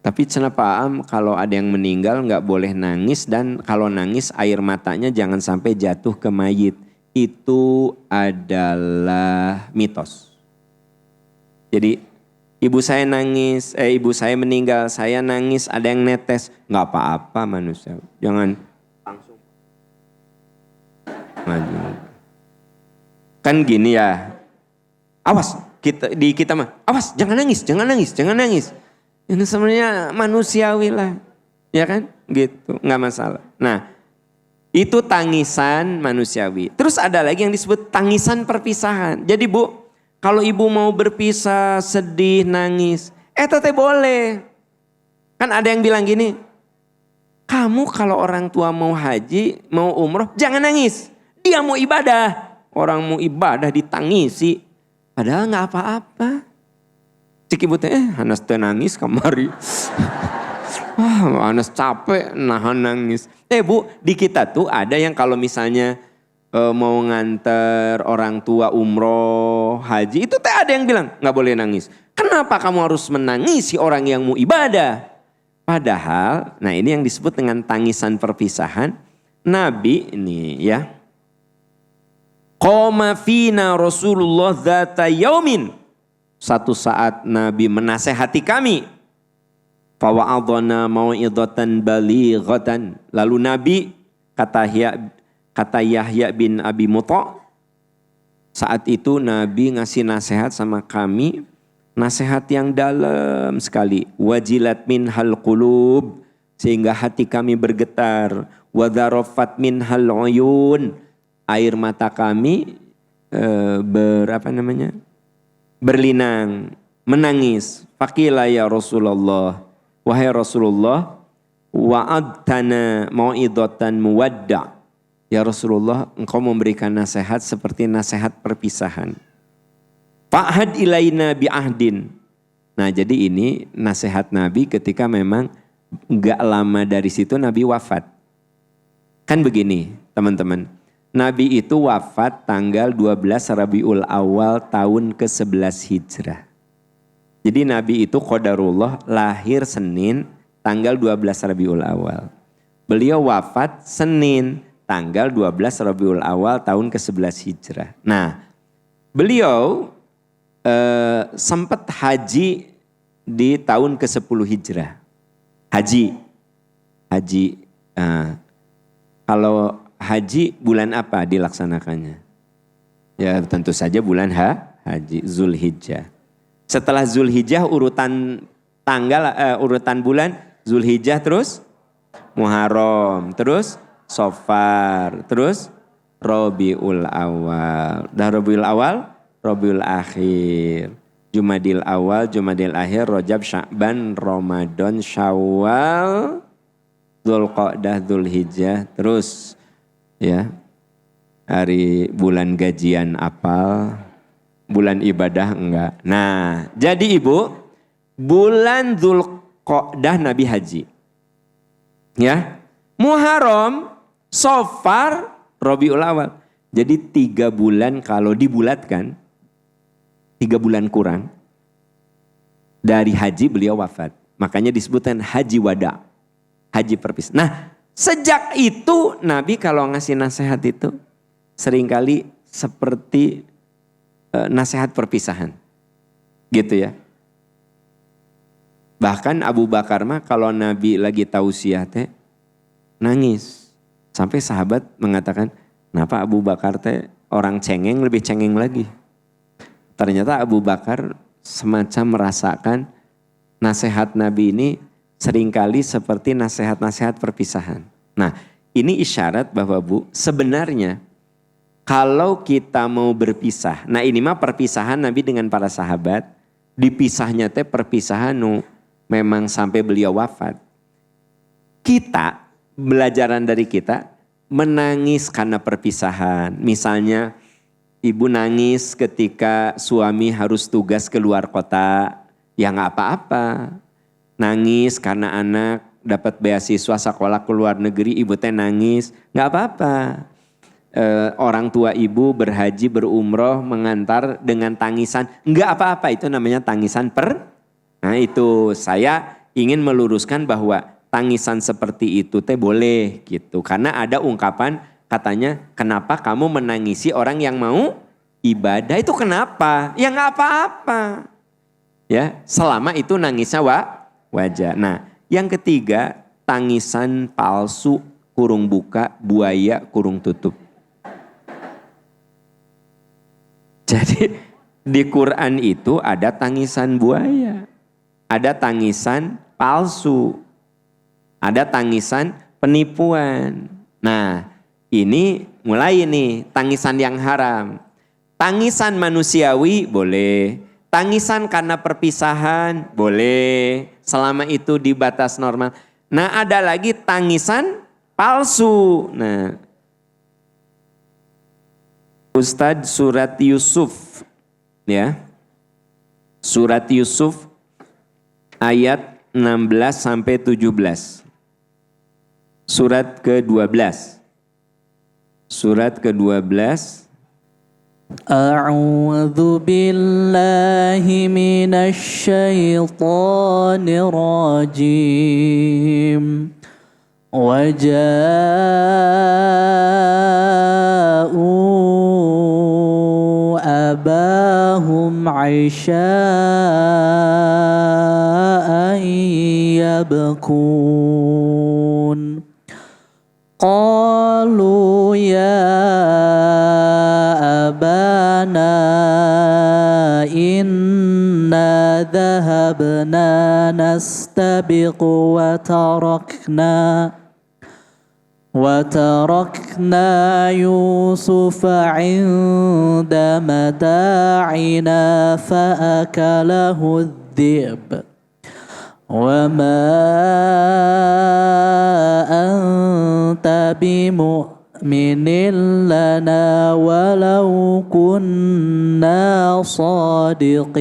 Tapi kenapa kalau ada yang meninggal nggak boleh nangis, dan kalau nangis air matanya jangan sampai jatuh ke mayit. itu adalah mitos. Jadi ibu saya nangis, ibu saya meninggal, saya nangis, ada yang netes, nggak apa-apa manusia. Jangan langsung maju. Kan gini ya, awas kita mah, awas jangan nangis, jangan nangis, jangan nangis. Ini sebenarnya manusiawi lah, ya kan? Gitu, nggak masalah. Nah, itu tangisan manusiawi. Terus ada lagi yang disebut tangisan perpisahan. Jadi Bu, kalau ibu mau berpisah, sedih, nangis, teteh boleh. Kan ada yang bilang gini, kamu kalau orang tua mau haji, mau umroh, jangan nangis. Dia mau ibadah. Orang mau ibadah ditangisi. Padahal nggak apa-apa. Cik ibu teh, Hanas teh nangis kamari. Hanas capek nahan nangis. Bu, di kita tuh ada yang kalau misalnya mau nganter orang tua umroh, haji, itu teh ada yang bilang nggak boleh nangis. Kenapa kamu harus menangisi orang yang mau ibadah? Padahal, nah ini yang disebut dengan tangisan perpisahan. Nabi ini ya, qoma fina Rasulullah dzata yaumin. Satu saat Nabi menasehati kami. Fawa'adhana mau'idhatan balighatan. Lalu Nabi kata Yahya bin Abi Mutha, saat itu Nabi ngasih nasihat sama kami, nasihat yang dalam sekali. Wajilat minhal qulub, sehingga hati kami bergetar. Wadharafat minhal uyun, air mata kami berlinang, menangis. Faqila ya Rasulullah, wahai Rasulullah, wa'adtana mau'idhatan muwadda'. Ya Rasulullah, engkau memberikan nasihat seperti nasihat perpisahan. Fa'had ilaina bi'ahdin. Nah jadi ini nasihat Nabi ketika memang gak lama dari situ Nabi wafat. Kan begini teman-teman, Nabi itu wafat tanggal 12 Rabiul Awal tahun ke-11 Hijrah. Jadi Nabi itu qadarullah lahir Senin tanggal 12 Rabiul Awal. Beliau wafat Senin tanggal 12 Rabiul Awal tahun ke-11 Hijrah. Nah, beliau sempat haji di tahun ke-10 Hijrah. Haji. Kalau haji bulan apa dilaksanakannya? Ya tentu saja bulan haji, Zulhijjah. Setelah Zulhijjah urutan bulan Zulhijjah, terus Muharram, terus Safar, terus Rabiul Awal. Dah Rabiul Awal, Rabiul Akhir, Jumadil Awal, Jumadil Akhir, Rajab, Sya'ban, Ramadan, Syawal, Dzulqa'dah, Dzulhijjah, terus ya hari bulan gajian apal, bulan ibadah enggak. Nah, jadi Ibu, bulan Dzulqa'dah Nabi haji. Ya. Muharram, Safar, Rabiul Awal. Jadi 3 bulan kalau dibulatkan, 3 bulan kurang dari haji beliau wafat. Makanya disebutkan haji wada, haji perpisahan. Nah, sejak itu Nabi kalau ngasih nasihat itu seringkali seperti nasihat perpisahan. Gitu ya. Bahkan Abu Bakar mah kalau Nabi lagi tausiah teh nangis. Sampai sahabat mengatakan, kenapa Abu Bakar teh orang cengeng lebih cengeng lagi. Ternyata Abu Bakar semacam merasakan nasihat Nabi ini seringkali seperti nasihat-nasihat perpisahan. Nah, ini isyarat bahwa Bu, sebenarnya kalau kita mau berpisah, nah ini mah perpisahan Nabi dengan para sahabat, dipisahnya teh perpisahan memang sampai beliau wafat. Kita, belajaran dari kita, menangis karena perpisahan. Misalnya ibu nangis ketika suami harus tugas keluar kota, ya gak apa-apa. Nangis karena anak dapat beasiswa sekolah ke luar negeri, ibu teh nangis, gak apa-apa. Orang tua ibu berhaji berumroh mengantar dengan tangisan, enggak apa-apa, itu namanya tangisan Nah itu saya ingin meluruskan bahwa tangisan seperti itu teh boleh gitu, karena ada ungkapan katanya, kenapa kamu menangisi orang yang mau ibadah? Itu kenapa? Ya nggak apa-apa. Ya, selama itu nangisnya wajar. Nah, yang ketiga, tangisan palsu kurung buka, buaya kurung tutup. Jadi di Quran itu ada tangisan buaya, ada tangisan palsu, ada tangisan penipuan. Nah, ini mulai nih tangisan yang haram. Tangisan manusiawi boleh, tangisan karena perpisahan boleh, selama itu di batas normal. Nah, ada lagi tangisan palsu. Nah, Ustadz surat Yusuf, ya, surat Yusuf ayat 16 sampai 17. Surat ke-12. Surat ke-12. A'udzu billahi minasy syaithanir rajim. Waja'u abahum 'isha'an yabkun. Qalu ya abana inna dhahabna nastabiqu wa tarakna Yusufa 'inda mata'ina fa akalahu adh-dhi'b. وَمَا أَنْتَ بِمُؤْمِنٍ لَنَا وَلَوْ كُنَّا صَادِقِينَ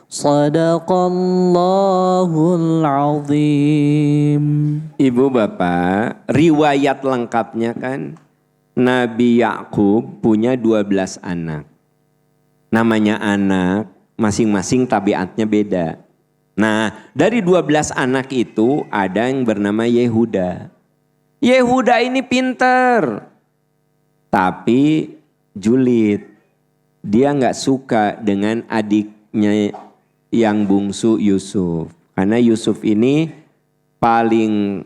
صَدَقَ اللَّهُ الْعَظِيمُ. Ibu bapak, riwayat lengkapnya kan Nabi Yakub punya 12 anak. Namanya anak, masing-masing tabiatnya beda. Nah, dari 12 anak itu ada yang bernama Yehuda. Yehuda ini pinter, tapi julid. Dia nggak suka dengan adiknya yang bungsu Yusuf. Karena Yusuf ini paling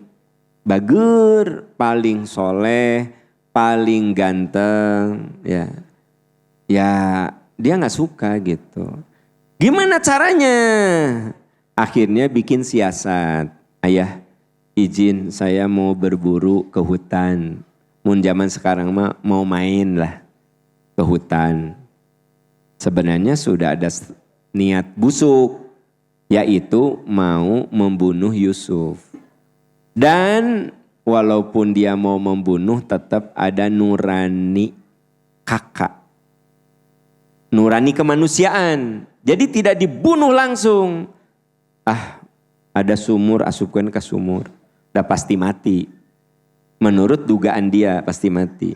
bager, paling soleh, paling ganteng. Ya dia nggak suka gitu. Gimana caranya? Akhirnya bikin siasat. Ayah, izin saya mau berburu ke hutan. Mun zaman sekarang mah mau main lah ke hutan. Sebenarnya sudah ada niat busuk, yaitu mau membunuh Yusuf. Dan walaupun dia mau membunuh, tetap ada nurani kakak. Nurani kemanusiaan. Jadi tidak dibunuh langsung. Ada sumur, asupkan ke sumur. Udah pasti mati. Menurut dugaan dia pasti mati.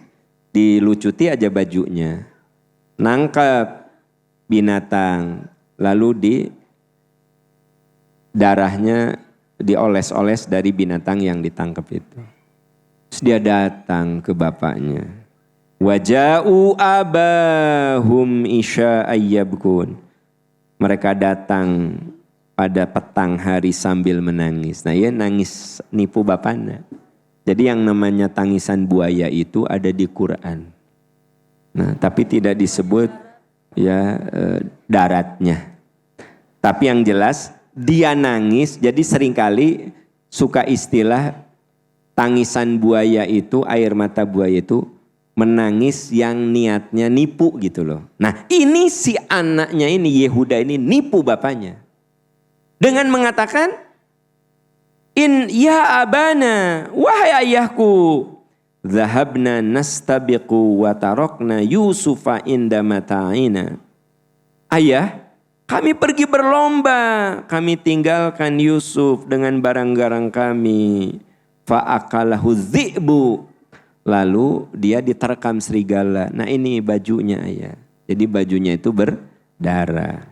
Dilucuti aja bajunya. Nangkep binatang. Lalu darahnya dioles-oles dari binatang yang ditangkap itu. Terus dia datang ke bapaknya. Waja'u abahum isya'an yabkun. Mereka datang pada petang hari sambil menangis. Nah, ia nangis nipu bapaknya. Jadi yang namanya tangisan buaya itu ada di Quran. Nah, tapi tidak disebut daratnya. Tapi yang jelas dia nangis. Jadi seringkali suka istilah tangisan buaya itu, air mata buaya itu menangis yang niatnya nipu gitu loh. Nah, ini si anaknya ini, Yehuda ini nipu bapaknya. Dengan mengatakan, ya abana, wahai ayahku, zahabna nastabiqu wa tarakna Yusufa inda mata'ina. Ayah, kami pergi berlomba, kami tinggalkan Yusuf dengan barang-barang kami. Fa'akalahu dhi'bu. Lalu dia diterkam serigala. Nah, ini bajunya ayah. Jadi bajunya itu berdarah.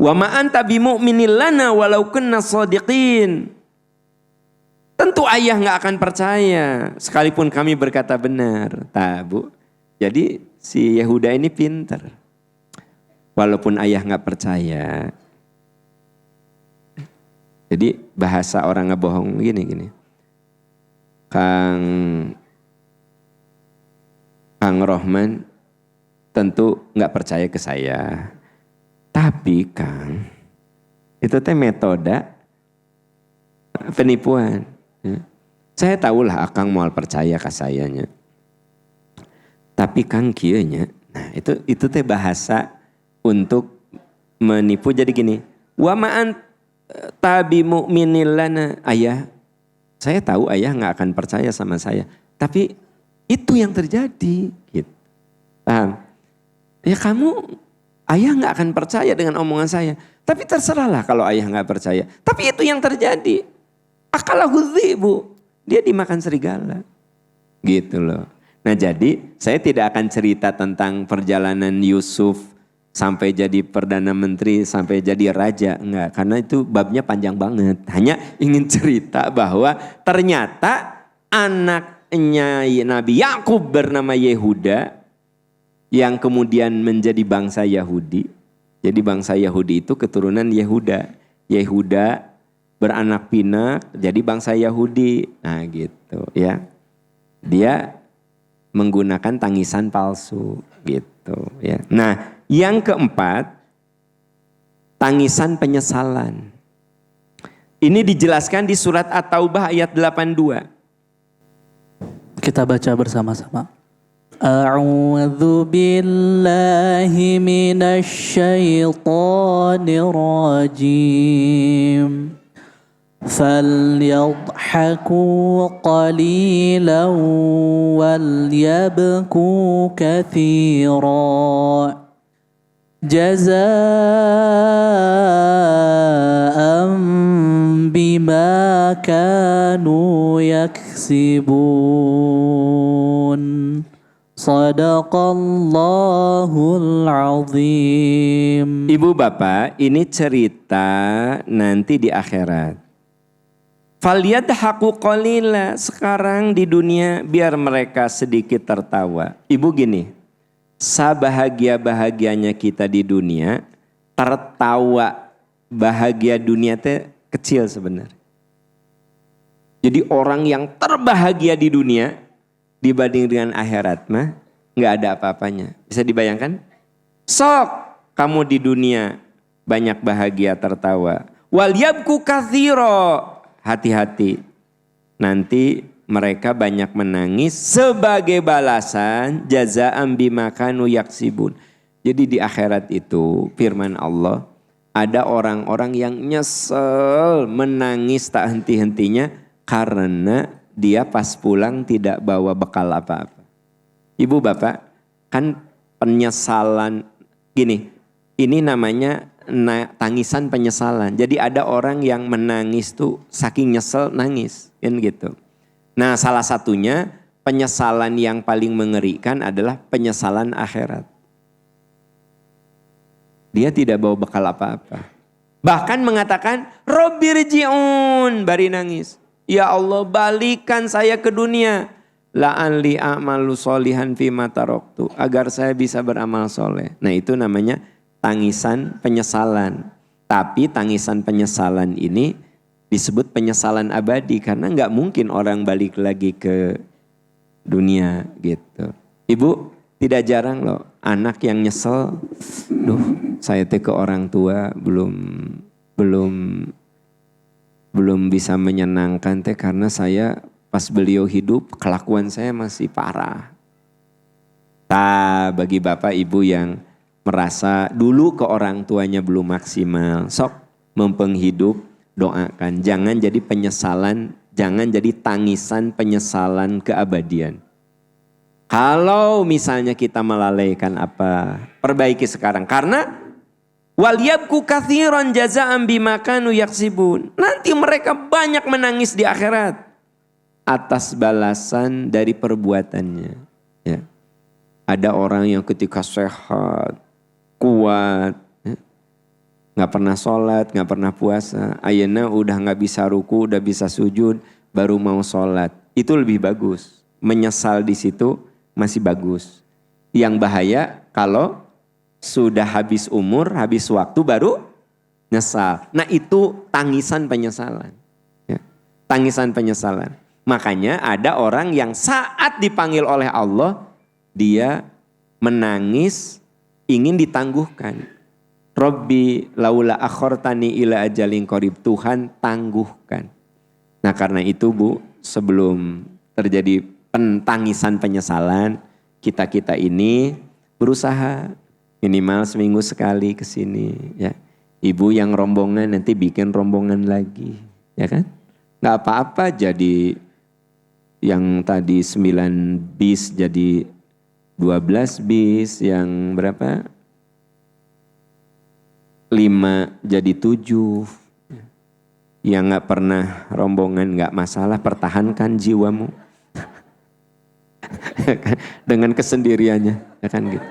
Wa ma anta bimu'minin lana walau kunna shadiqin. Tentu ayah nggak akan percaya sekalipun kami berkata benar. Bu. Jadi si Yehuda ini pinter. Walaupun ayah nggak percaya. Jadi bahasa orang ngebohong gini. Kang Rohman tentu nggak percaya ke saya. Tapi Kang, itu teh metode penipuan. Ya. Saya tahulah Akang mau percaya ke sayanya. Tapi Kang kieunya, nah itu teh bahasa untuk menipu. Jadi gini, wa ma'an tabi mu'minil lana. Ayah, saya tahu ayah nggak akan percaya sama saya. Tapi itu yang terjadi. Gitu. Paham? Ya kamu, ayah nggak akan percaya dengan omongan saya. Tapi terserahlah kalau ayah nggak percaya. Tapi itu yang terjadi. Akalahu dhibu. Dia dimakan serigala. Gitu loh. Nah jadi saya tidak akan cerita tentang perjalanan Yusuf sampai jadi Perdana Menteri, sampai jadi Raja. Enggak, karena itu babnya panjang banget. Hanya ingin cerita bahwa ternyata anaknya Nabi Yakub bernama Yehuda yang kemudian menjadi bangsa Yahudi. Jadi bangsa Yahudi itu keturunan Yehuda. Yehuda beranak pinak jadi bangsa Yahudi. Nah gitu ya. Dia menggunakan tangisan palsu gitu ya. Nah, yang keempat, tangisan penyesalan. Ini dijelaskan di surat At-Taubah ayat 82. Kita baca bersama-sama. A'udzu billahi minasy syaithanir rajim. فليضحكوا قليلا وليبكوا كثيرا جزاء بما كانوا يكسبون صدق Allahul Azim. Ibu bapak, ini cerita nanti di akhirat. Falyadhaku qalila, sekarang di dunia biar mereka sedikit tertawa. Ibu gini, sabahagia-bahagianya kita di dunia, tertawa bahagia dunia teh kecil sebenarnya. Jadi orang yang terbahagia di dunia dibanding dengan akhirat mah nggak ada apa-apanya. Bisa dibayangkan? Sok kamu di dunia banyak bahagia tertawa. Wal yabku katsira. Hati-hati, nanti mereka banyak menangis sebagai balasan jazaa'an bima kanu yaksibun. Jadi di akhirat itu firman Allah, ada orang-orang yang nyesel menangis tak henti-hentinya karena dia pas pulang tidak bawa bekal apa-apa. Ibu bapak, kan penyesalan gini, ini namanya tangisan penyesalan. Jadi ada orang yang menangis tuh saking nyesel nangis, kan gitu. Nah, salah satunya penyesalan yang paling mengerikan adalah penyesalan akhirat. Dia tidak bawa bekal apa-apa. Bahkan mengatakan, Robbirji'un, bari nangis. Ya Allah, balikan saya ke dunia. La'anli a'malu solihan fima taroktu, agar saya bisa beramal soleh. Nah, itu namanya tangisan penyesalan. Tapi tangisan penyesalan ini disebut penyesalan abadi karena nggak mungkin orang balik lagi ke dunia gitu. Ibu, tidak jarang loh anak yang nyesel, saya teh ke orang tua belum bisa menyenangkan teh karena saya pas beliau hidup kelakuan saya masih parah. Bagi bapak ibu yang merasa dulu ke orang tuanya belum maksimal, sok mempenghidup, doakan. Jangan jadi penyesalan, jangan jadi tangisan penyesalan keabadian. Kalau misalnya kita melalaikan apa, perbaiki sekarang. Karena waliyabku katsiran jazaa'an bima kanu yaksibun. Nanti mereka banyak menangis di akhirat atas balasan dari perbuatannya. Ya. Ada orang yang ketika sehat, kuat, nggak pernah sholat, nggak pernah puasa. Ayeuna udah nggak bisa ruku, udah bisa sujud, baru mau sholat. Itu lebih bagus. Menyesal di situ masih bagus. Yang bahaya kalau sudah habis umur, habis waktu baru nyesal. Nah itu tangisan penyesalan. Ya. Tangisan penyesalan. Makanya ada orang yang saat dipanggil oleh Allah, dia menangis ingin ditangguhkan. Robbi laula akhortani ila ajalin qarib, Tuhan tangguhkan. Nah karena itu Bu, sebelum terjadi tangisan penyesalan, kita ini berusaha minimal seminggu sekali ke sini ya. Ibu yang rombongan nanti bikin rombongan lagi, ya kan? Nggak apa-apa jadi yang tadi 9 bis jadi 12 bis, yang berapa? 5 jadi 7. Yang gak pernah rombongan gak masalah, pertahankan jiwamu. Dengan kesendiriannya, ya kan gitu.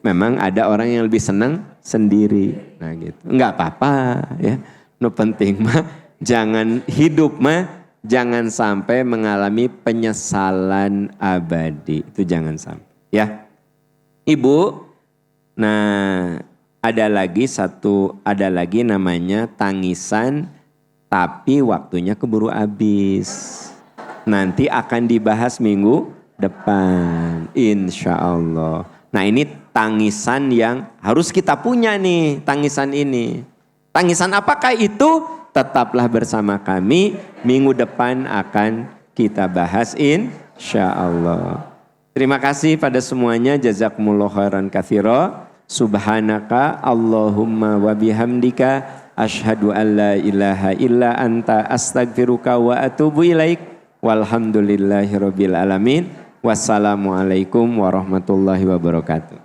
Memang ada orang yang lebih senang sendiri. Nah gitu. Enggak apa-apa ya. No penting mah jangan hidup mah jangan sampai mengalami penyesalan abadi. Itu jangan sampai ya. Ibu, nah ada lagi namanya tangisan tapi waktunya keburu habis. Nanti akan dibahas minggu depan insya Allah. Nah ini tangisan yang harus kita punya nih, tangisan ini. Tangisan apakah itu? Tetaplah bersama kami, minggu depan akan kita bahas insya Allah. Terima kasih pada semuanya, jazakumullah khairan katsira. Subhanaka Allahumma wa bihamdika asyhadu an la ilaha illa anta astaghfiruka wa atubu ilaik. Walhamdulillahirabbil alamin. Wassalamualaikum warahmatullahi wabarakatuh.